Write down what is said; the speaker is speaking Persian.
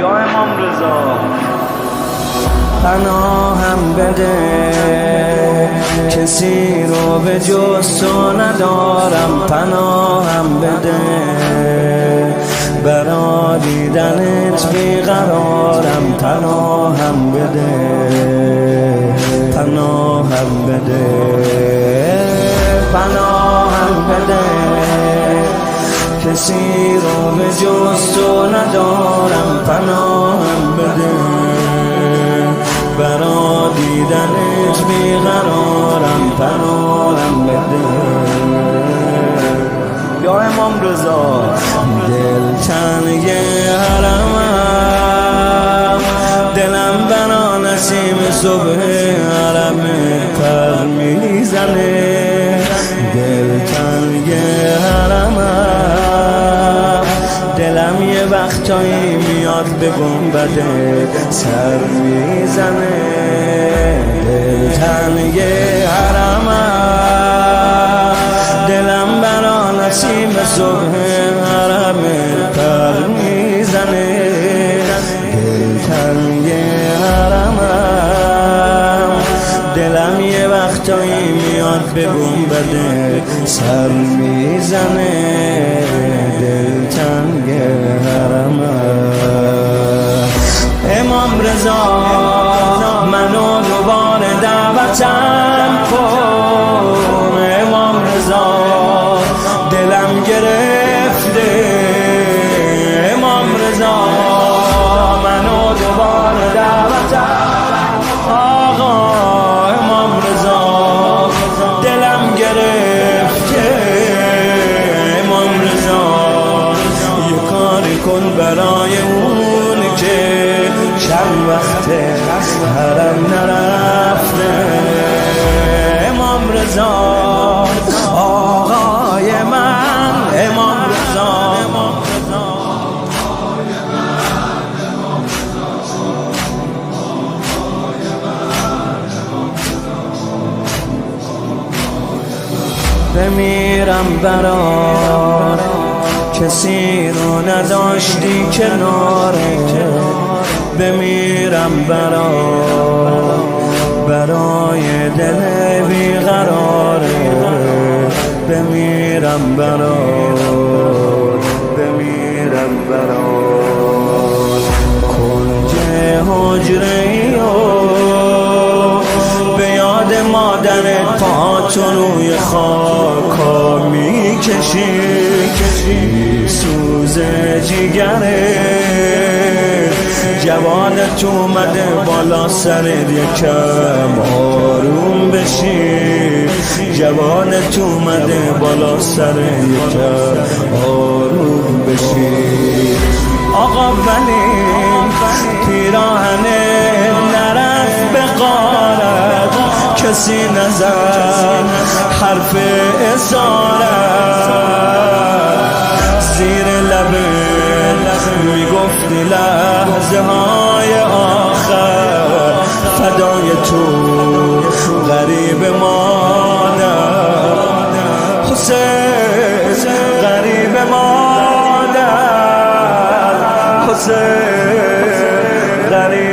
یا امام رضا پناهم بده، کسی رو به جز تو ندارم. پناهم بده، برا دیدنت بیقرارم. پناهم بده، پناهم بده، پناهم بده، کسی رو به جز تو ندارم. پناهم بده، برا دیدنت بیقرارم. پناهم بده یا امام رضا دل تنگ حرمم، دلم برا نسیم صبح حرم پر میزنه. دل تنگ حرمم، دلم یه وقتایی میاد به گنبد سر میزنه. دل تنگ حرمم، دلم برا نسیم صبح حرم پر میزنه. دل تنگ حرمم، دلم یه وقتایی میاد به گنبد سر میزنه. دل تنگ حرمم. امام رضا منو دوباره دعوتم کن. امام رضا دلم گرفته. امام رضا منو دوباره دعوتم آقا. امام رضا دلم گرفته. امام رضا یه کاری کن برای اون که چند وقته حرم نرفته. امام رضا آقای من. امام رضا بمیرم برات، کسی رو نداشتی کناره. بمیرم برای دل بیقراره. بمیرم بمیرم کنج حجره و به یاد مادرت پاتو روی خاکا میکشی. سوز جیگره جوانت اومده بالا سرت، یکم آروم بشی. جوانت اومده بالا سرت، یکم آروم بشی. آقا ولی پیراهن نرفت به غارت، کسی نزد حرف اسارت. زیر لبت میگفتی لحظه های آخر فدای تو غریب مادر. حسین غریب مادر، حسین غریب